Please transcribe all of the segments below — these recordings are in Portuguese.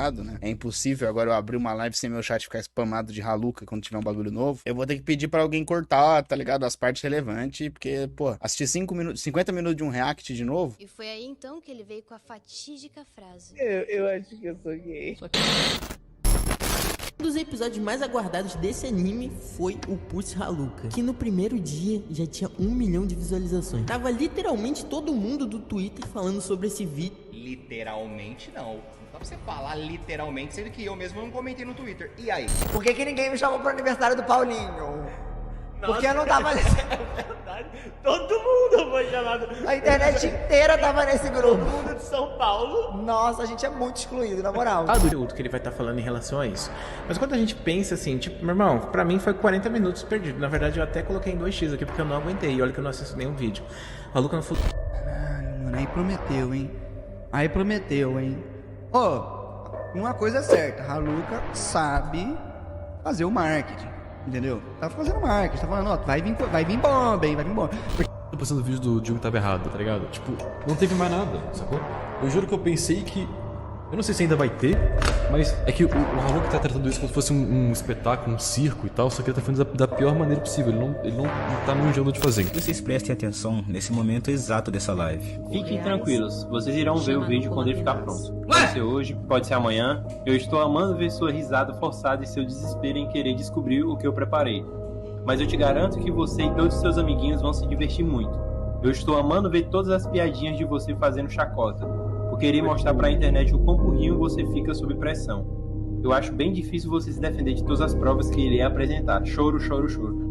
ligado, né? É impossível agora eu abrir uma live sem meu chat ficar spamado de Haluca quando tiver um bagulho novo. Eu vou ter que pedir pra alguém cortar, tá ligado? As partes relevantes, porque, pô, assistir 50 minutos de um react de novo. E foi aí então que ele veio com a fatídica frase. Eu acho que eu sou gay. Um dos episódios mais aguardados desse anime foi o Puts Haluka, que no primeiro dia já tinha 1 milhão de visualizações. Tava literalmente todo mundo do Twitter falando sobre esse vídeo. Literalmente não. Não dá pra você falar literalmente, sendo que eu mesmo não comentei no Twitter. E aí? Por que ninguém me chamou pro aniversário do Paulinho? Porque eu não tava... É verdade. Todo mundo foi chamado. A internet inteira tava nesse grupo. Todo mundo de São Paulo. Nossa, a gente é muito excluído, na moral. Do conteúdo que ele vai estar falando em relação a isso. Mas quando a gente pensa assim, tipo, meu irmão, pra mim foi 40 minutos perdido. Na verdade, eu até coloquei em 2x aqui porque eu não aguentei. E olha que eu não assisto nenhum vídeo. O Haluka não falou. Caralho, mano, aí prometeu, hein? Aí prometeu, hein? Uma coisa é certa, Haluka sabe fazer o marketing. Entendeu? Tá fazendo marketing, tá falando, ó, vai vir bomba, hein, vai vir bomba. Tô pensando no vídeo do Diogo tava errado, tá ligado? Tipo, não teve mais nada, sacou? Eu juro que eu pensei que... Eu não sei se ainda vai ter, mas é que o Haluka tá tratando isso como se fosse um espetáculo, um circo e tal, só que ele tá fazendo da pior maneira possível, ele não tá manjando de fazer. Vocês prestem atenção nesse momento exato dessa live. Fiquem tranquilos, vocês irão ver o vídeo quando ele ficar pronto. Pode ser hoje, pode ser amanhã. Eu estou amando ver sua risada forçada e seu desespero em querer descobrir o que eu preparei. Mas eu te garanto que você e todos os seus amiguinhos vão se divertir muito. Eu estou amando ver todas as piadinhas de você fazendo chacota, por querer mostrar pra internet o quão burrinho você fica sob pressão. Eu acho bem difícil você se defender de todas as provas que irei apresentar. Choro, choro, choro.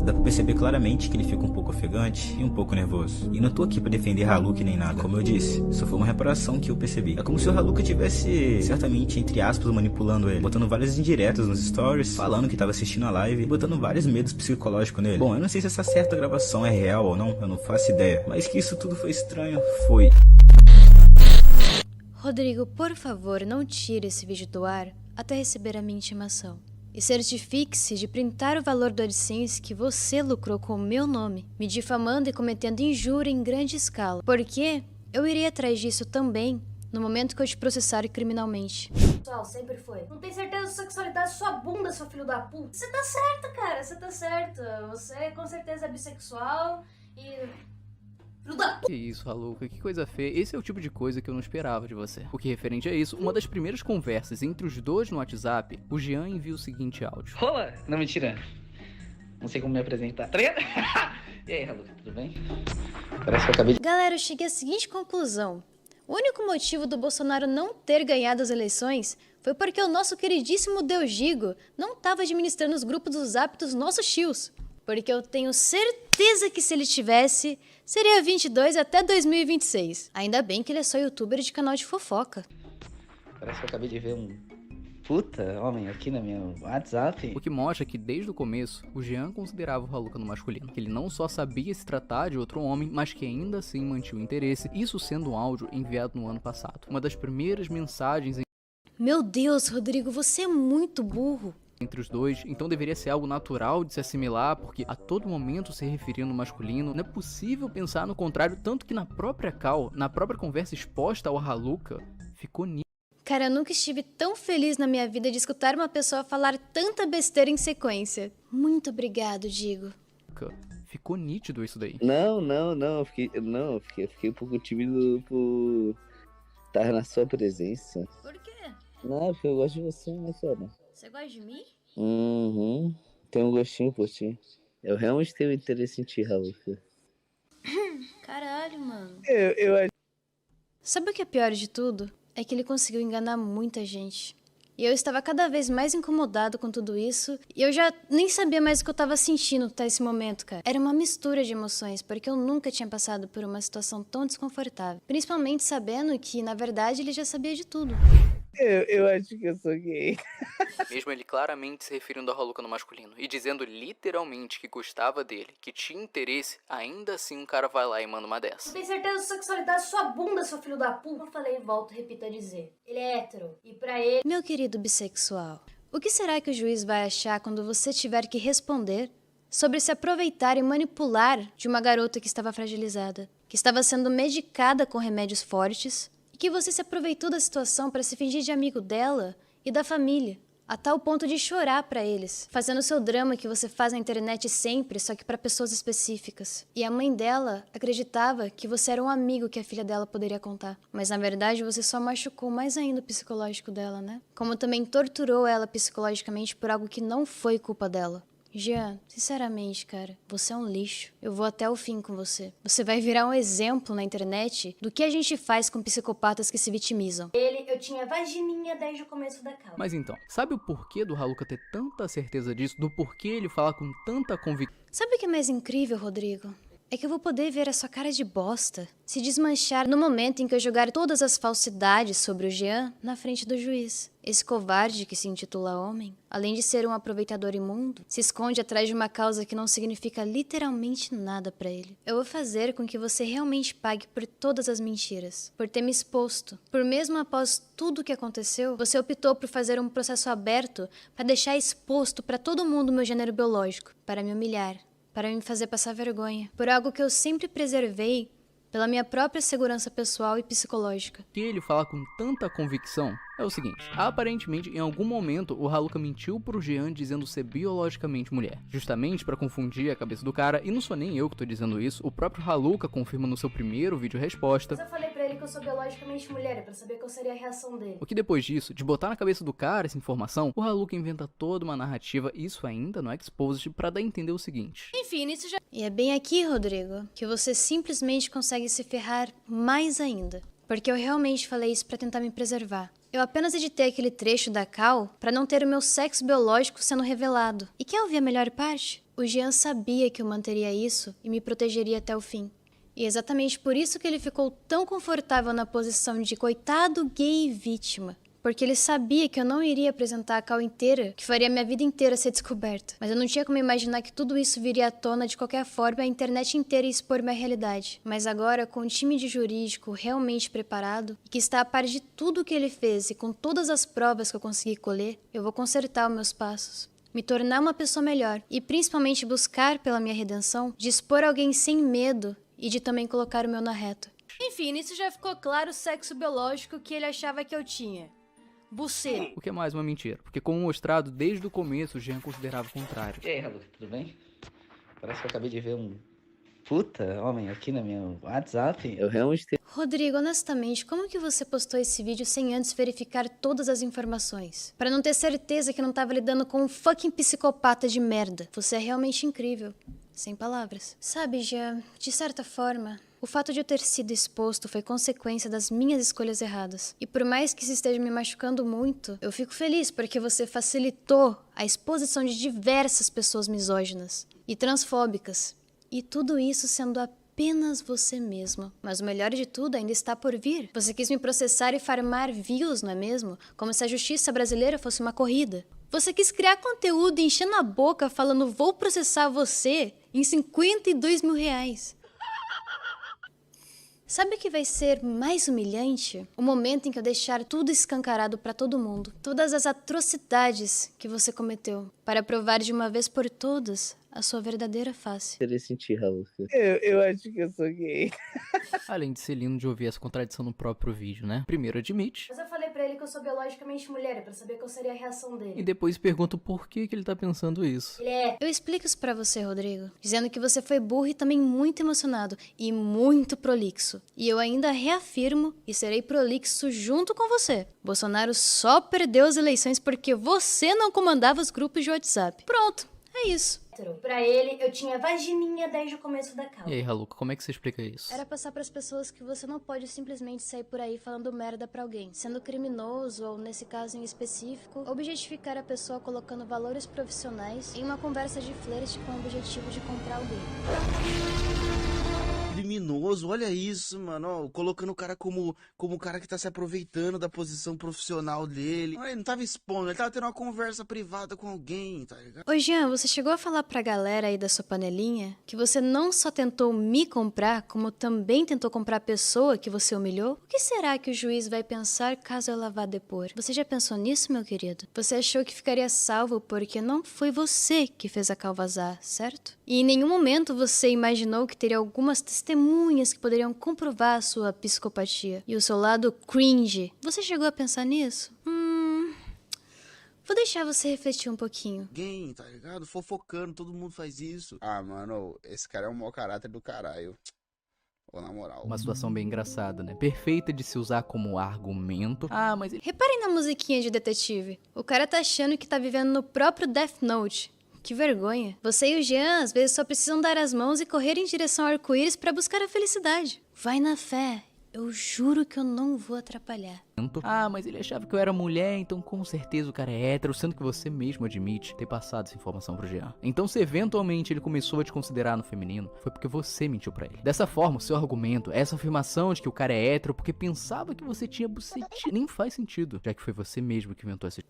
Dá pra perceber claramente que ele fica um pouco ofegante e um pouco nervoso. E não tô aqui pra defender Haluka nem nada. Como eu disse, isso foi uma reparação que eu percebi. É como se o Haluka tivesse, certamente, entre aspas, manipulando ele. Botando várias indiretas nos stories, falando que tava assistindo a live, e botando vários medos psicológicos nele. Bom, eu não sei se essa certa gravação é real ou não, eu não faço ideia. Mas que isso tudo foi estranho, foi. Rodrigo, por favor, não tire esse vídeo do ar até receber a minha intimação. E certifique-se de printar o valor do AdSense que você lucrou com o meu nome, me difamando e cometendo injúria em grande escala. Porque eu irei atrás disso também no momento que eu te processar criminalmente. Pessoal, sempre foi. Não tem certeza da sexualidade, sua bunda, seu filho da puta. Você tá certa, cara, você tá certa. Você com certeza é bissexual e... Que isso, Haluka, que coisa feia. Esse é o tipo de coisa que eu não esperava de você. Porque referente a isso, uma das primeiras conversas entre os dois no WhatsApp, o Jean envia o seguinte áudio. Rola? Não, mentira. Não sei como me apresentar, tá ligado? E aí, Haluka, tudo bem? Parece que eu acabei de... Galera, eu cheguei à seguinte conclusão. O único motivo do Bolsonaro não ter ganhado as eleições foi porque o nosso queridíssimo Deus Gigo não estava administrando os grupos do Zap dos nossos tios. Porque eu tenho certeza que se ele tivesse, seria 22 até 2026. Ainda bem que ele é só youtuber de canal de fofoca. Parece que eu acabei de ver um puta homem aqui no meu WhatsApp. O que mostra que desde o começo, o Jean considerava o Haluka no masculino. Que ele não só sabia se tratar de outro homem, mas que ainda assim mantinha o interesse. Isso sendo um áudio enviado no ano passado. Uma das primeiras mensagens... Meu Deus, Rodrigo, você é muito burro. Entre os dois, então deveria ser algo natural de se assimilar, porque a todo momento se referindo no masculino, não é possível pensar no contrário, tanto que na própria call, na própria conversa exposta ao Haluka, ficou nítido. Cara, eu nunca estive tão feliz na minha vida de escutar uma pessoa falar tanta besteira em sequência. Muito obrigado, Digo. Ficou nítido isso daí. Eu fiquei um pouco tímido por estar na sua presença. Por quê? Não, porque eu gosto de você, né, cara? Você gosta de mim? Tem um gostinho por ti. Eu realmente tenho interesse em ti, Haluka. Caralho, mano. Eu... Sabe o que é pior de tudo? É que ele conseguiu enganar muita gente. E eu estava cada vez mais incomodado com tudo isso. E eu já nem sabia mais o que eu estava sentindo até esse momento, cara. Era uma mistura de emoções, porque eu nunca tinha passado por uma situação tão desconfortável. Principalmente sabendo que, na verdade, ele já sabia de tudo. Eu acho que eu sou gay. Mesmo ele claramente se referindo ao Haluka no masculino e dizendo literalmente que gostava dele, que tinha interesse, ainda assim um cara vai lá e manda uma dessa. Não tem certeza da sexualidade, sua bunda, seu filho da puta. Eu falei e volto, repito a dizer. Ele é hétero. E pra ele... Meu querido bissexual, o que será que o juiz vai achar quando você tiver que responder sobre se aproveitar e manipular de uma garota que estava fragilizada, que estava sendo medicada com remédios fortes, e que você se aproveitou da situação para se fingir de amigo dela e da família, a tal ponto de chorar pra eles, fazendo seu drama que você faz na internet sempre, só que pra pessoas específicas. E a mãe dela acreditava que você era um amigo que a filha dela poderia contar. Mas na verdade você só machucou mais ainda o psicológico dela, né? Como também torturou ela psicologicamente por algo que não foi culpa dela. Jean, sinceramente, cara, você é um lixo. Eu vou até o fim com você. Você vai virar um exemplo na internet do que a gente faz com psicopatas que se vitimizam. Eu tinha vagininha desde o começo da calma. Mas então, sabe o porquê do Haluka ter tanta certeza disso? Do porquê ele falar com tanta convicção? Sabe o que é mais incrível, Rodrigo? É que eu vou poder ver a sua cara de bosta se desmanchar no momento em que eu jogar todas as falsidades sobre o Jean na frente do juiz. Esse covarde que se intitula homem, além de ser um aproveitador imundo, se esconde atrás de uma causa que não significa literalmente nada pra ele. Eu vou fazer com que você realmente pague por todas as mentiras, por ter me exposto. Por mesmo após tudo o que aconteceu, você optou por fazer um processo aberto para deixar exposto pra todo mundo o meu gênero biológico, para me humilhar, para me fazer passar vergonha, por algo que eu sempre preservei pela minha própria segurança pessoal e psicológica. Que ele fala com tanta convicção é o seguinte: aparentemente, em algum momento, o Haluka mentiu pro Jean dizendo ser biologicamente mulher, justamente pra confundir a cabeça do cara, e não sou nem eu que tô dizendo isso, o próprio Haluka confirma no seu primeiro vídeo resposta. Mas eu falei pra ele que eu sou biologicamente mulher, pra saber qual seria a reação dele. O que depois disso, de botar na cabeça do cara essa informação, o Haluka inventa toda uma narrativa, isso ainda no Exposed, pra dar a entender o seguinte. Enfim, isso já... E é bem aqui, Rodrigo, que você simplesmente consegue se ferrar mais ainda. Porque eu realmente falei isso pra tentar me preservar. Eu apenas editei aquele trecho da Cal pra não ter o meu sexo biológico sendo revelado. E quer ouvir a melhor parte? O Jean sabia que eu manteria isso e me protegeria até o fim. E é exatamente por isso que ele ficou tão confortável na posição de coitado gay vítima. Porque ele sabia que eu não iria apresentar a Cal inteira, que faria minha vida inteira ser descoberta. Mas eu não tinha como imaginar que tudo isso viria à tona de qualquer forma e a internet inteira ia expor minha realidade. Mas agora, com um time de jurídico realmente preparado, e que está a par de tudo o que ele fez e com todas as provas que eu consegui colher, eu vou consertar os meus passos. Me tornar uma pessoa melhor e principalmente buscar pela minha redenção, de expor alguém sem medo e de também colocar o meu na reta. Enfim, nisso já ficou claro o sexo biológico que ele achava que eu tinha. Buceiro. O que é mais uma mentira, porque como mostrado desde o começo, o Jean considerava o contrário. E aí, Haluka, tudo bem? Parece que eu acabei de ver um puta homem aqui no meu WhatsApp. Eu realmente tenho... Rodrigo, honestamente, como que você postou esse vídeo sem antes verificar todas as informações? Pra não ter certeza que não tava lidando com um fucking psicopata de merda. Você é realmente incrível. Sem palavras. Sabe, Jean, de certa forma, o fato de eu ter sido exposto foi consequência das minhas escolhas erradas. E por mais que isso esteja me machucando muito, eu fico feliz porque você facilitou a exposição de diversas pessoas misóginas e transfóbicas. E tudo isso sendo apenas você mesmo. Mas o melhor de tudo ainda está por vir. Você quis me processar e farmar views, não é mesmo? Como se a justiça brasileira fosse uma corrida. Você quis criar conteúdo enchendo a boca falando vou processar você em 52 mil reais. Sabe o que vai ser mais humilhante? O momento em que eu deixar tudo escancarado pra todo mundo. Todas as atrocidades que você cometeu. Para provar de uma vez por todas a sua verdadeira face. Querer sentir, Haluka. Eu acho que eu sou gay. Além de ser lindo de ouvir essa contradição no próprio vídeo, né? Primeiro admite. Mas eu falei pra ele que eu sou biologicamente mulher, pra saber qual seria a reação dele. E depois pergunta por que ele tá pensando isso. Eu explico isso pra você, Rodrigo. Dizendo que você foi burro e também muito emocionado. E muito prolixo. E eu ainda reafirmo e serei prolixo junto com você. Bolsonaro só perdeu as eleições porque você não comandava os grupos de WhatsApp. Pronto, é isso. Pra ele, eu tinha vagininha desde o começo da calma. E aí, Haluka, como é que você explica isso? Era passar pras pessoas que você não pode simplesmente sair por aí falando merda pra alguém, sendo criminoso ou, nesse caso em específico, objetificar a pessoa colocando valores profissionais em uma conversa de flerte com o objetivo de comprar alguém. Criminoso, olha isso, mano, ó, colocando o cara como o cara que tá se aproveitando da posição profissional dele. Ele não tava expondo, ele tava tendo uma conversa privada com alguém, tá ligado? Ô Jean, você chegou a falar falar pra galera aí da sua panelinha que você não só tentou me comprar, como também tentou comprar a pessoa que você humilhou? O que será que o juiz vai pensar caso ela vá depor? Você já pensou nisso, meu querido? Você achou que ficaria salvo porque não foi você que fez a Cal vazar, certo? E em nenhum momento você imaginou que teria algumas testemunhas que poderiam comprovar a sua psicopatia e o seu lado cringe. Você chegou a pensar nisso? Vou deixar você refletir um pouquinho. Alguém, tá ligado? Fofocando, todo mundo faz isso. Ah, mano, esse cara é um mau caráter do caralho. Ou na moral. Uma situação bem engraçada, né? Perfeita de se usar como argumento. Ah, mas... Reparem na musiquinha de detetive. O cara tá achando que tá vivendo no próprio Death Note. Que vergonha. Você e o Jean, às vezes, só precisam dar as mãos e correr em direção ao arco-íris pra buscar a felicidade. Vai na fé. Eu juro que eu não vou atrapalhar. Ah, mas ele achava que eu era mulher, então com certeza o cara é hétero, sendo que você mesmo admite ter passado essa informação pro Jean. Então se eventualmente ele começou a te considerar no feminino, foi porque você mentiu pra ele. Dessa forma, o seu argumento, essa afirmação de que o cara é hétero porque pensava que você tinha bucetinha, nem faz sentido, já que foi você mesmo que inventou essa...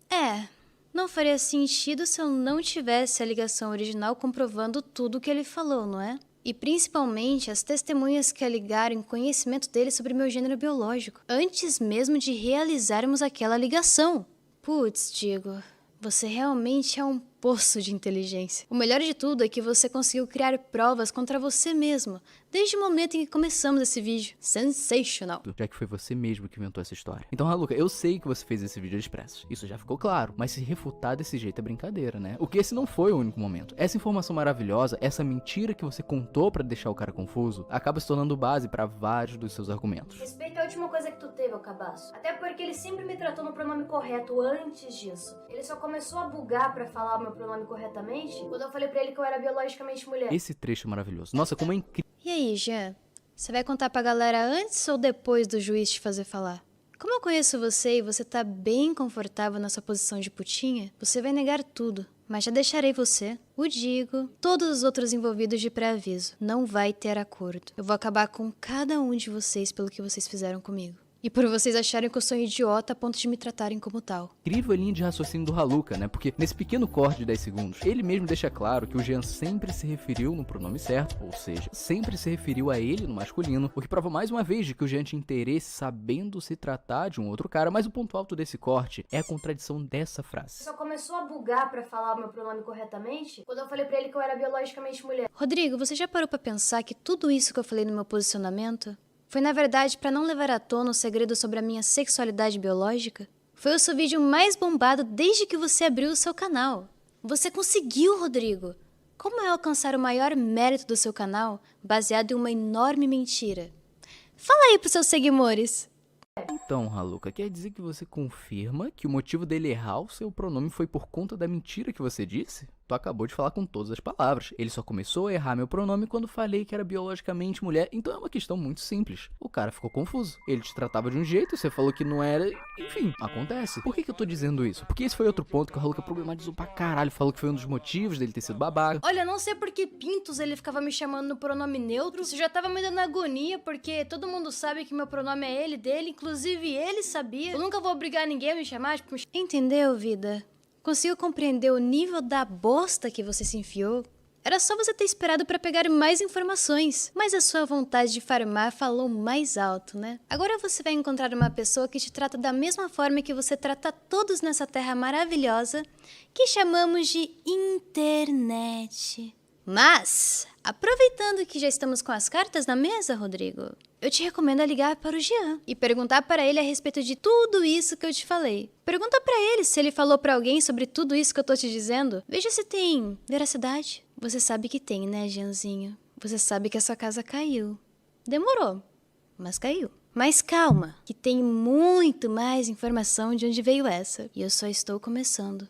Não faria sentido se eu não tivesse a ligação original comprovando tudo o que ele falou, não é? E principalmente as testemunhas que alegaram em conhecimento dele sobre meu gênero biológico, antes mesmo de realizarmos aquela ligação. Putz, Diego, você realmente é um poço de inteligência. O melhor de tudo é que você conseguiu criar provas contra você mesmo, desde o momento em que começamos esse vídeo. Sensational. Já que foi você mesmo que inventou essa história. Então, Haluka, eu sei que você fez esse vídeo expresso. Isso já ficou claro. Mas se refutar desse jeito é brincadeira, né? O que esse não foi o único momento. Essa informação maravilhosa, essa mentira que você contou pra deixar o cara confuso, acaba se tornando base pra vários dos seus argumentos. Respeita a última coisa que tu teve, ô cabaço. Até porque ele sempre me tratou no pronome correto antes disso. Ele só começou a bugar pra falar o meu pronome corretamente quando eu falei pra ele que eu era biologicamente mulher. Esse trecho é maravilhoso. Nossa, como é incrível. E aí, Jean? Você vai contar pra galera antes ou depois do juiz te fazer falar? Como eu conheço você e você tá bem confortável na sua posição de putinha, você vai negar tudo. Mas já deixarei você, o Digo, todos os outros envolvidos de pré-aviso. Não vai ter acordo. Eu vou acabar com cada um de vocês pelo que vocês fizeram comigo. E por vocês acharem que eu sou um idiota a ponto de me tratarem como tal. Incrível a linha de raciocínio do Haluka, né? Porque nesse pequeno corte de 10 segundos, ele mesmo deixa claro que o Jean sempre se referiu no pronome certo, ou seja, sempre se referiu a ele no masculino, o que prova mais uma vez de que o Jean tinha interesse sabendo se tratar de um outro cara, mas o ponto alto desse corte é a contradição dessa frase. Só começou a bugar pra falar o meu pronome corretamente quando eu falei pra ele que eu era biologicamente mulher. Rodrigo, você já parou pra pensar que tudo isso que eu falei no meu posicionamento foi, na verdade, pra não levar à tona o segredo sobre a minha sexualidade biológica? Foi o seu vídeo mais bombado desde que você abriu o seu canal. Você conseguiu, Rodrigo! Como é alcançar o maior mérito do seu canal baseado em uma enorme mentira? Fala aí pros seus seguidores! Então, Haluka, quer dizer que você confirma que o motivo dele errar o seu pronome foi por conta da mentira que você disse? Tu acabou de falar com todas as palavras. Ele só começou a errar meu pronome quando falei que era biologicamente mulher, então é uma questão muito simples. O cara ficou confuso. Ele te tratava de um jeito, você falou que não era... Enfim, acontece. Por que eu tô dizendo isso? Porque esse foi outro ponto que o Haluka problematizou pra caralho. Falou que foi um dos motivos dele ter sido babaca. Olha, não sei por que pintos ele ficava me chamando no pronome neutro. Isso já tava me dando agonia, porque todo mundo sabe que meu pronome é ele, dele. Inclusive, ele sabia. Eu nunca vou obrigar ninguém a me chamar, tipo... Entendeu, vida? Conseguiu compreender o nível da bosta que você se enfiou? Era só você ter esperado pra pegar mais informações. Mas a sua vontade de farmar falou mais alto, né? Agora você vai encontrar uma pessoa que te trata da mesma forma que você trata todos nessa terra maravilhosa que chamamos de internet. Mas, aproveitando que já estamos com as cartas na mesa, Rodrigo, eu te recomendo ligar para o Jean e perguntar para ele a respeito de tudo isso que eu te falei. Pergunta para ele se ele falou para alguém sobre tudo isso que eu tô te dizendo. Veja se tem veracidade. Você sabe que tem, né, Jeanzinho? Você sabe que essa casa caiu. Demorou, mas caiu. Mas calma, que tem muito mais informação de onde veio essa. E eu só estou começando.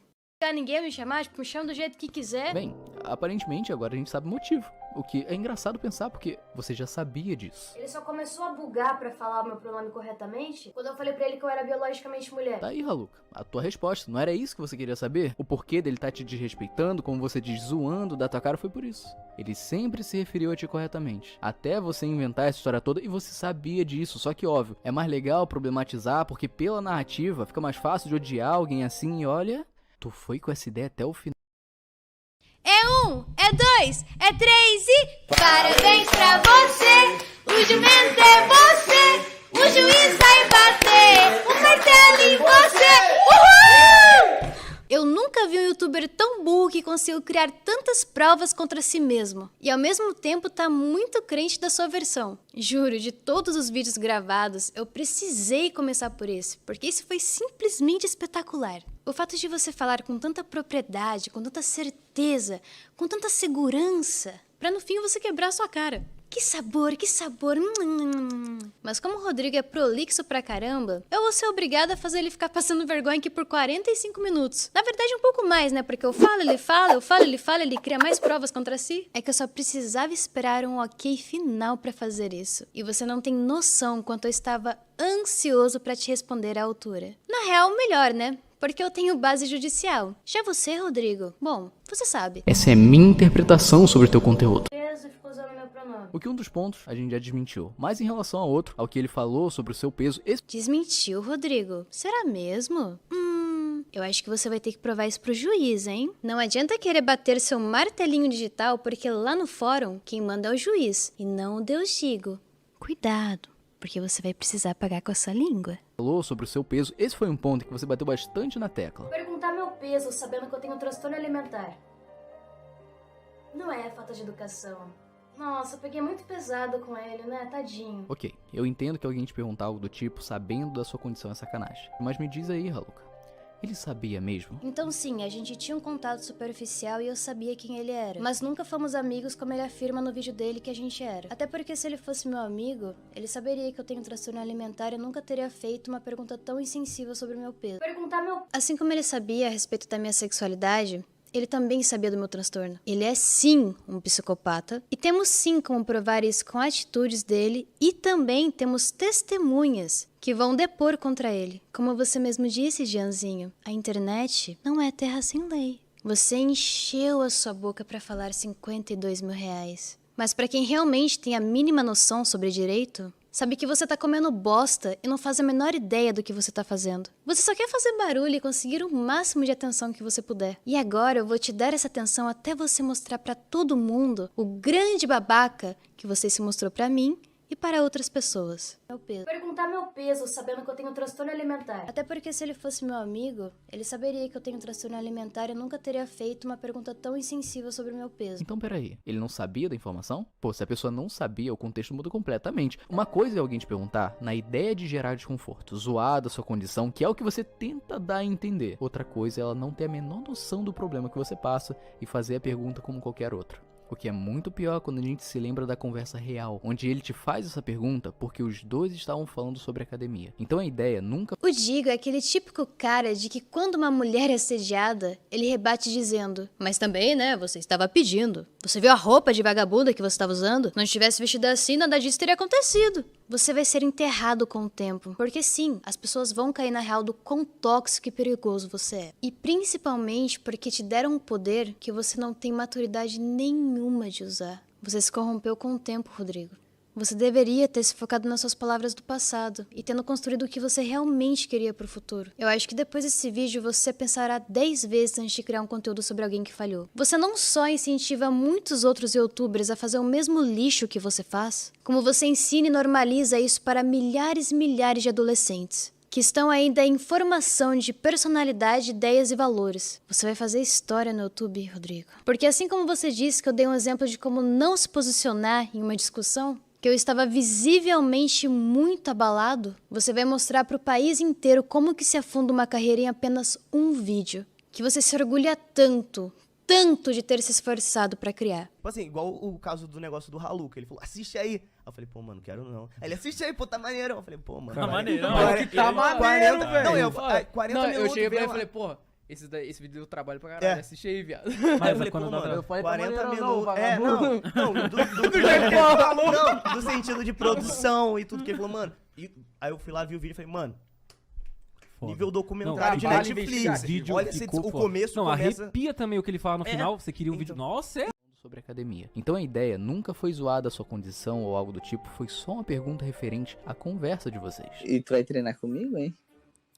Ninguém me chamar, tipo, me chama do jeito que quiser. Bem, aparentemente agora a gente sabe o motivo. O que é engraçado pensar, porque você já sabia disso. Ele só começou a bugar pra falar o meu pronome corretamente quando eu falei pra ele que eu era biologicamente mulher. Tá aí, Haluka, a tua resposta. Não era isso que você queria saber? O porquê dele tá te desrespeitando, como você diz, zoando da tua cara, foi por isso. Ele sempre se referiu a ti corretamente. Até você inventar essa história toda, e você sabia disso. Só que, óbvio, é mais legal problematizar, porque pela narrativa fica mais fácil de odiar alguém assim, e olha... Tu foi com essa ideia até o final. É 1, é 2, é 3 e... Parabéns pra você, o jumento é você, o juiz vai bater o martelo em você. Uhul! Eu nunca vi um youtuber tão burro que conseguiu criar tantas provas contra si mesmo. E ao mesmo tempo tá muito crente da sua versão. Juro, de todos os vídeos gravados, eu precisei começar por esse, porque esse foi simplesmente espetacular. O fato de você falar com tanta propriedade, com tanta certeza, com tanta segurança, pra no fim você quebrar a sua cara. Que sabor, que sabor. Mas como o Rodrigo é prolixo pra caramba, eu vou ser obrigada a fazer ele ficar passando vergonha aqui por 45 minutos. Na verdade, um pouco mais, né? Porque eu falo, ele fala, eu falo, ele fala, ele cria mais provas contra si. É que eu só precisava esperar um ok final pra fazer isso. E você não tem noção quanto eu estava ansioso pra te responder à altura. Na real, melhor, né? Porque eu tenho base judicial. Já você, Rodrigo? Bom, você sabe. Essa é minha interpretação sobre o teu conteúdo. Peso, ficou usando meu pronome. O que um dos pontos a gente já desmentiu. Mas em relação ao outro, ao que ele falou sobre o seu peso... Desmentiu, Rodrigo? Será mesmo? Eu acho que você vai ter que provar isso pro juiz, hein? Não adianta querer bater seu martelinho digital, porque lá no fórum, quem manda é o juiz, e não o Deus Gigo. Cuidado, porque você vai precisar pagar com a sua língua. Falou sobre o seu peso, esse foi um ponto que você bateu bastante na tecla. Perguntar meu peso sabendo que eu tenho transtorno alimentar. Não é falta de educação. Nossa, eu peguei muito pesado com ele, né? Tadinho. Ok, eu entendo que alguém te perguntar algo do tipo, sabendo da sua condição é sacanagem. Mas me diz aí, Haluka, ele sabia mesmo? Então sim, a gente tinha um contato superficial e eu sabia quem ele era. Mas nunca fomos amigos como ele afirma no vídeo dele que a gente era. Até porque se ele fosse meu amigo, ele saberia que eu tenho transtorno alimentar e nunca teria feito uma pergunta tão insensível sobre o meu peso. Perguntar meu... Assim como ele sabia a respeito da minha sexualidade, ele também sabia do meu transtorno. Ele é sim um psicopata e temos sim como provar isso com atitudes dele e também temos testemunhas que vão depor contra ele. Como você mesmo disse, Gianzinho, a internet não é terra sem lei. Você encheu a sua boca para falar 52 mil reais. Mas para quem realmente tem a mínima noção sobre direito, sabe que você tá comendo bosta e não faz a menor ideia do que você tá fazendo. Você só quer fazer barulho e conseguir o máximo de atenção que você puder. E agora eu vou te dar essa atenção até você mostrar pra todo mundo o grande babaca que você se mostrou pra mim e para outras pessoas. Meu peso. Perguntar meu peso sabendo que eu tenho transtorno alimentar. Até porque se ele fosse meu amigo, ele saberia que eu tenho transtorno alimentar e nunca teria feito uma pergunta tão insensível sobre o meu peso. Então peraí, ele não sabia da informação? Pô, se a pessoa não sabia, o contexto muda completamente. Uma coisa é alguém te perguntar na ideia de gerar desconforto, zoar da sua condição, que é o que você tenta dar a entender. Outra coisa é ela não ter a menor noção do problema que você passa e fazer a pergunta como qualquer outra. O que é muito pior quando a gente se lembra da conversa real, onde ele te faz essa pergunta porque os dois estavam falando sobre academia. Então a ideia nunca... O Gigo é aquele típico cara de que quando uma mulher é assediada, ele rebate dizendo: mas também, né, você estava pedindo. Você viu a roupa de vagabunda que você estava usando? Não estivesse vestida assim, nada disso teria acontecido. Você vai ser enterrado com o tempo. Porque sim, as pessoas vão cair na real do quão tóxico e perigoso você é. E principalmente porque te deram um poder que você não tem maturidade nenhuma de usar. Você se corrompeu com o tempo, Rodrigo. Você deveria ter se focado nas suas palavras do passado e tendo construído o que você realmente queria pro futuro. Eu acho que depois desse vídeo você pensará 10 vezes antes de criar um conteúdo sobre alguém que falhou. Você não só incentiva muitos outros youtubers a fazer o mesmo lixo que você faz, como você ensina e normaliza isso para milhares e milhares de adolescentes que estão ainda em formação de personalidade, ideias e valores. Você vai fazer história no YouTube, Rodrigo. Porque assim como você disse que eu dei um exemplo de como não se posicionar em uma discussão, que eu estava visivelmente muito abalado, você vai mostrar para o país inteiro como que se afunda uma carreira em apenas um vídeo. Que você se orgulha tanto de ter se esforçado para criar. Tipo assim, igual o caso do negócio do Haluka. Ele falou, assiste aí. Eu falei, pô, mano, quero não. Aí ele, assiste aí, pô, tá maneirão. Eu falei, pô, mano. Tá maneirão? Tá maneiro, velho. Não, 40 minutos. Eu cheguei pra ele e falei, pô, esse vídeo deu trabalho pra caralho, assiste aí, viado. Mas eu falei, pô, mano, eu falei 40 minutos. Do sentido de produção e tudo que ele falou, mano. Aí eu fui lá, vi o vídeo e falei, mano, nível documentário de Netflix. Olha, o começo não, começa... arrepia também o que ele fala no final. Você queria um vídeo... Nossa, é... sobre academia. Então a ideia nunca foi zoada a sua condição ou algo do tipo, foi só uma pergunta referente à conversa de vocês. E tu vai treinar comigo, hein?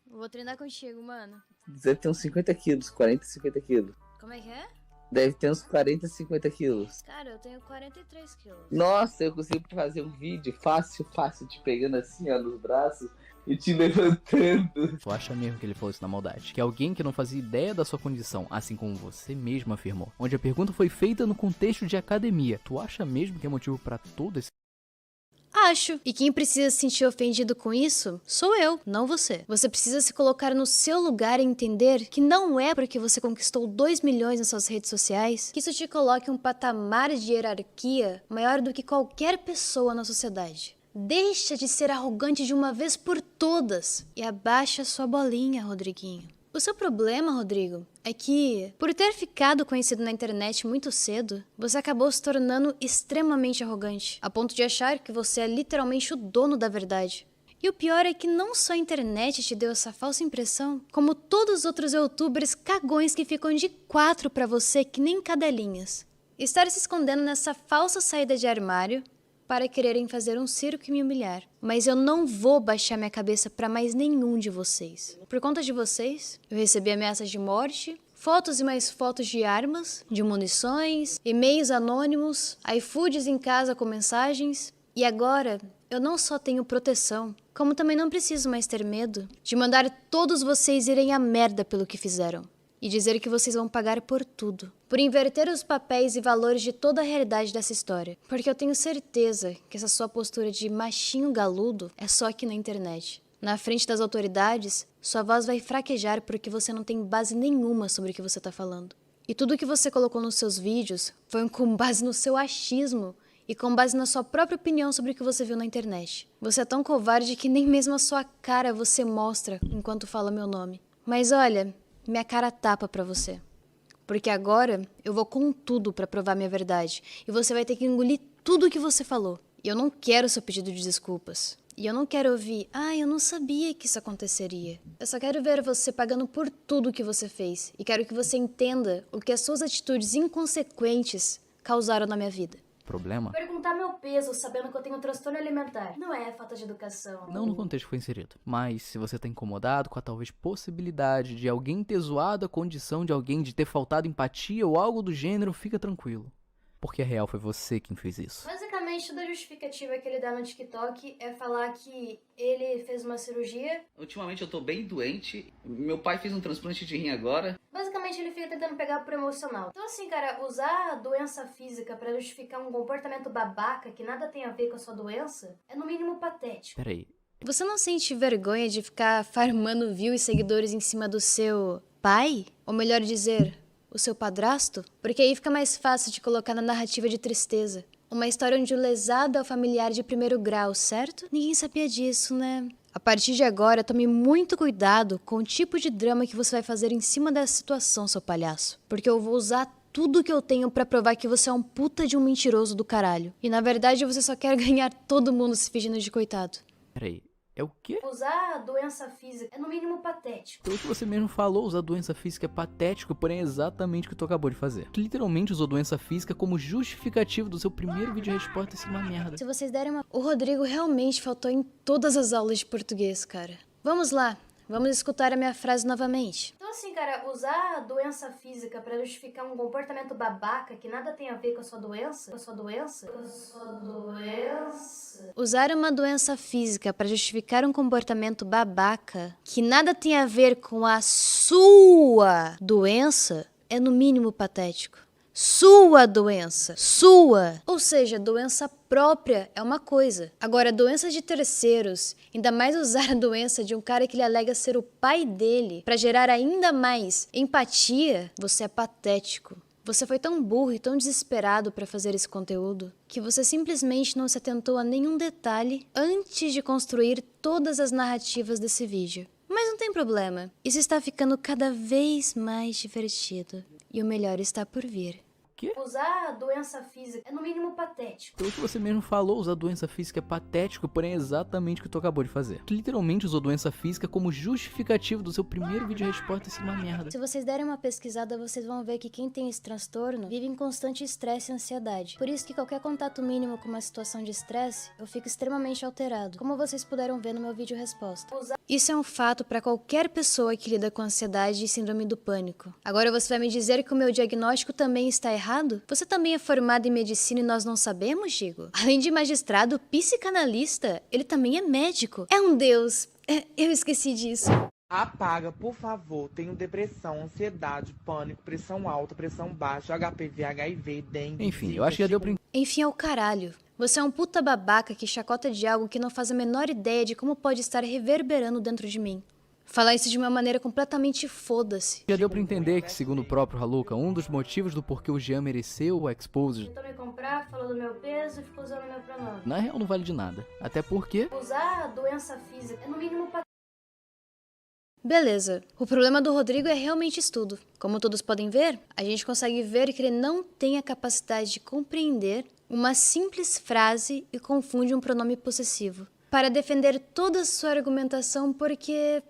Vou treinar contigo, mano. Deve ter uns 50 quilos, 40, 50 quilos. Como é que é? Deve ter uns 40, 50 quilos. Cara, eu tenho 43 quilos. Nossa, eu consigo fazer um vídeo fácil, te pegando assim, ó, nos braços e te levantando. Tu acha mesmo que ele falou isso na maldade? Que alguém que não fazia ideia da sua condição, assim como você mesmo afirmou, onde a pergunta foi feita no contexto de academia, tu acha mesmo que é motivo pra todo esse... Acho. E quem precisa se sentir ofendido com isso sou eu, não você. Você precisa se colocar no seu lugar e entender que não é porque você conquistou 2 milhões nas suas redes sociais que isso te coloque em um patamar de hierarquia maior do que qualquer pessoa na sociedade. Deixa de ser arrogante de uma vez por todas e abaixa sua bolinha, Rodriguinho. O seu problema, Rodrigo, é que, por ter ficado conhecido na internet muito cedo, você acabou se tornando extremamente arrogante, a ponto de achar que você é literalmente o dono da verdade. E o pior é que não só a internet te deu essa falsa impressão, como todos os outros youtubers cagões que ficam de 4 pra você que nem cadelinhas. Estar se escondendo nessa falsa saída de armário para quererem fazer um circo e me humilhar. Mas eu não vou baixar minha cabeça para mais nenhum de vocês. Por conta de vocês, eu recebi ameaças de morte, fotos e mais fotos de armas, de munições, e-mails anônimos, iFoods em casa com mensagens. E agora, eu não só tenho proteção, como também não preciso mais ter medo de mandar todos vocês irem à merda pelo que fizeram. E dizer que vocês vão pagar por tudo. Por inverter os papéis e valores de toda a realidade dessa história. Porque eu tenho certeza que essa sua postura de machinho galudo é só aqui na internet. Na frente das autoridades, sua voz vai fraquejar porque você não tem base nenhuma sobre o que você tá falando. E tudo que você colocou nos seus vídeos foi com base no seu achismo e com base na sua própria opinião sobre o que você viu na internet. Você é tão covarde que nem mesmo a sua cara você mostra enquanto fala meu nome. Mas olha... minha cara tapa pra você. Porque agora eu vou com tudo pra provar minha verdade. E você vai ter que engolir tudo o que você falou. E eu não quero seu pedido de desculpas. E eu não quero ouvir, eu não sabia que isso aconteceria. Eu só quero ver você pagando por tudo que você fez. E quero que você entenda o que as suas atitudes inconsequentes causaram na minha vida. Problema? Perguntar meu peso sabendo que eu tenho transtorno alimentar não é falta de educação. Não no contexto que foi inserido. Mas se você tá incomodado com a talvez possibilidade de alguém ter zoado a condição de alguém, de ter faltado empatia ou algo do gênero, fica tranquilo. Porque a real foi você quem fez isso. Basicamente, toda a justificativa que ele dá no TikTok é falar que ele fez uma cirurgia. Ultimamente eu tô bem doente. Meu pai fez um transplante de rim agora. Basicamente, ele fica tentando pegar pro emocional. Então, assim, cara, usar a doença física pra justificar um comportamento babaca que nada tem a ver com a sua doença é no mínimo patético. Peraí. Você não sente vergonha de ficar farmando views e seguidores em cima do seu pai? Ou melhor dizer, o seu padrasto? Porque aí fica mais fácil de colocar na narrativa de tristeza. Uma história onde o lesado é o familiar de primeiro grau, certo? Ninguém sabia disso, né? A partir de agora, tome muito cuidado com o tipo de drama que você vai fazer em cima dessa situação, seu palhaço. Porque eu vou usar tudo que eu tenho pra provar que você é um puta de um mentiroso do caralho. E na verdade você só quer ganhar todo mundo se fingindo de coitado. Peraí. É o quê? Usar a doença física é no mínimo patético. Pelo que você mesmo falou, usar doença física é patético, porém é exatamente o que tu acabou de fazer. Tu literalmente usou doença física como justificativo do seu primeiro vídeo resposta e ser uma merda. Se vocês derem uma... O Rodrigo realmente faltou em todas as aulas de português, cara. Vamos lá, vamos escutar a minha frase novamente. Então assim, cara, usar a doença física pra justificar um comportamento babaca que nada tem a ver com a sua doença, Usar uma doença física para justificar um comportamento babaca que nada tem a ver com a sua doença é no mínimo patético. Sua doença. Sua. Ou seja, doença própria é uma coisa. Agora, doença de terceiros, ainda mais usar a doença de um cara que ele alega ser o pai dele para gerar ainda mais empatia, você é patético. Você foi tão burro e tão desesperado para fazer esse conteúdo que você simplesmente não se atentou a nenhum detalhe antes de construir todas as narrativas desse vídeo. Mas não tem problema. Isso está ficando cada vez mais divertido. E o melhor está por vir. Quê? Usar a doença física é no mínimo patético. Pelo que você mesmo falou, usar doença física é patético, porém é exatamente o que tu acabou de fazer. Tu literalmente usou doença física como justificativo do seu primeiro vídeo resposta e ser uma merda. Se vocês derem uma pesquisada, vocês vão ver que quem tem esse transtorno vive em constante estresse e ansiedade. Por isso que qualquer contato mínimo com uma situação de estresse, eu fico extremamente alterado. Como vocês puderam ver no meu vídeo resposta. Isso é um fato para qualquer pessoa que lida com ansiedade e síndrome do pânico. Agora você vai me dizer que o meu diagnóstico também está errado? Você também é formado em medicina e nós não sabemos, Gigo? Além de magistrado, psicanalista, ele também é médico. É um deus. Eu esqueci disso. Apaga, por favor. Tenho depressão, ansiedade, pânico, pressão alta, pressão baixa, HPV, HIV, dengue. Enfim, eu acho que já deu pra... Enfim, é o caralho. Você é um puta babaca que chacota de algo que não faz a menor ideia de como pode estar reverberando dentro de mim. Falar isso de uma maneira completamente foda-se. Já deu pra entender que, segundo o próprio Haluka, um dos motivos do porquê o Jean mereceu o Exposed... Tentou me comprar, falou do meu peso e ficou usando meu pronome. Na real não vale de nada. Até porque... Usar a doença física é no mínimo pra... Beleza, o problema do Rodrigo é realmente estudo. Como todos podem ver, a gente consegue ver que ele não tem a capacidade de compreender uma simples frase e confunde um pronome possessivo. Para defender toda a sua argumentação porque...